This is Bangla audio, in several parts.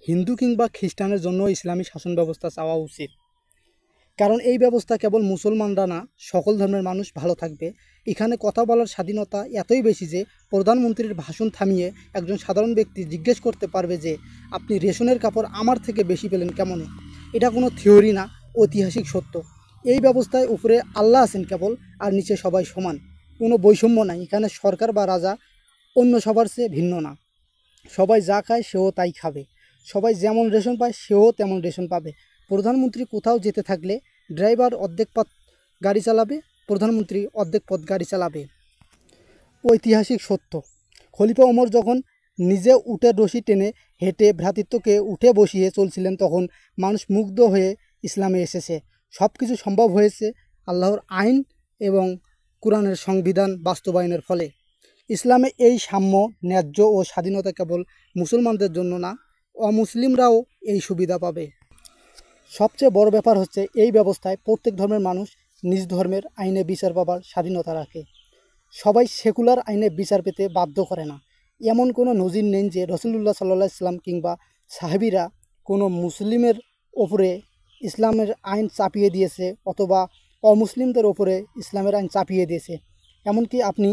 হিন্দু কিংবা খ্রিস্টানের জন্য ইসলামী শাসন ব্যবস্থা চাওয়া উচিত। কারণ এই ব্যবস্থা কেবল মুসলমানরা না, সকল ধর্মের মানুষ ভালো থাকবে। এখানে কথা বলার স্বাধীনতা এতই বেশি যে প্রধানমন্ত্রীর ভাষণ থামিয়ে একজন সাধারণ ব্যক্তি জিজ্ঞেস করতে পারবে যে আপনি রেশনের কাপড় আমার থেকে বেশি পেলেন কেমনে। এটা কোনো থিওরি না, ঐতিহাসিক সত্য। এই ব্যবস্থায় উপরে আল্লাহ আছেন কেবল, আর নিচে সবাই সমান, কোনো বৈষম্য নাই। এখানে সরকার বা রাজা অন্য সবার চেয়ে ভিন্ন না। সবাই যা খায় সেও তাই খাবে, সবাই যেমন রেশন পায় সেও তেমন রেশন পাবে। প্রধানমন্ত্রী কোথাও যেতে থাকলে ড্রাইভার অর্ধেক পথ গাড়ি চালাবে, প্রধানমন্ত্রী অর্ধেক পথ গাড়ি চালাবে। ঐতিহাসিক সত্য, খলিফা ওমর যখন নিজে উটের রশি টেনে হেঁটে ভ্রাতৃত্বকে উঠে বসিয়ে চলছিলেন, তখন মানুষ মুগ্ধ হয়ে ইসলামে এসেছে। সব কিছু সম্ভব হয়েছে আল্লাহর আইন এবং কোরআনের সংবিধান বাস্তবায়নের ফলে। ইসলামে এই সাম্য, ন্যায্য ও স্বাধীনতা কেবল মুসলমানদের জন্য না, অমুসলিমরাও এই সুবিধা পাবে। সবচেয়ে বড় ব্যাপার হচ্ছে এই ব্যবস্থায় প্রত্যেক ধর্মের মানুষ নিজ ধর্মের আইনে বিচার পাবার স্বাধীনতা রাখে। সবাই সেকুলার আইনে বিচার পেতে বাধ্য করে না। এমন কোনো নজির নেই যে রাসূলুল্লাহ সাল্লাল্লাহু আলাইহি ওয়াসাল্লাম কিংবা সাহাবীরা কোনো মুসলিমের ওপরে ইসলামের আইন চাপিয়ে দিয়েছে অথবা অমুসলিমদের ওপরে ইসলামের আইন চাপিয়ে দিয়েছে। এমনকি আপনি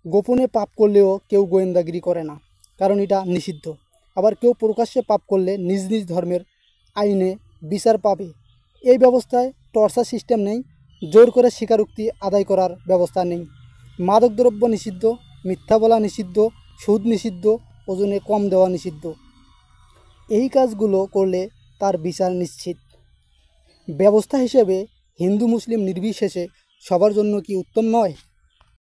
গোপনে পাপ করলেও কেউ গোয়েন্দাগিরি করে না, কারণ এটা নিষিদ্ধ। আবার কেউ প্রকাশ্যে পাপ করলে নিজ নিজ ধর্মের আইনে বিচার পাবে। এই ব্যবস্থায় টর্চার সিস্টেম নেই, জোর করে স্বীকারোক্তি আদায় করার ব্যবস্থা নেই। মাদকদ্রব্য নিষিদ্ধ, মিথ্যা বলা নিষিদ্ধ, সুদ নিষিদ্ধ, ওজনে কম দেওয়া নিষিদ্ধ। এই কাজগুলো করলে তার বিচার নিশ্চিত। ব্যবস্থা হিসেবে হিন্দু মুসলিম নির্বিশেষে সবার জন্য কি উত্তম নয়?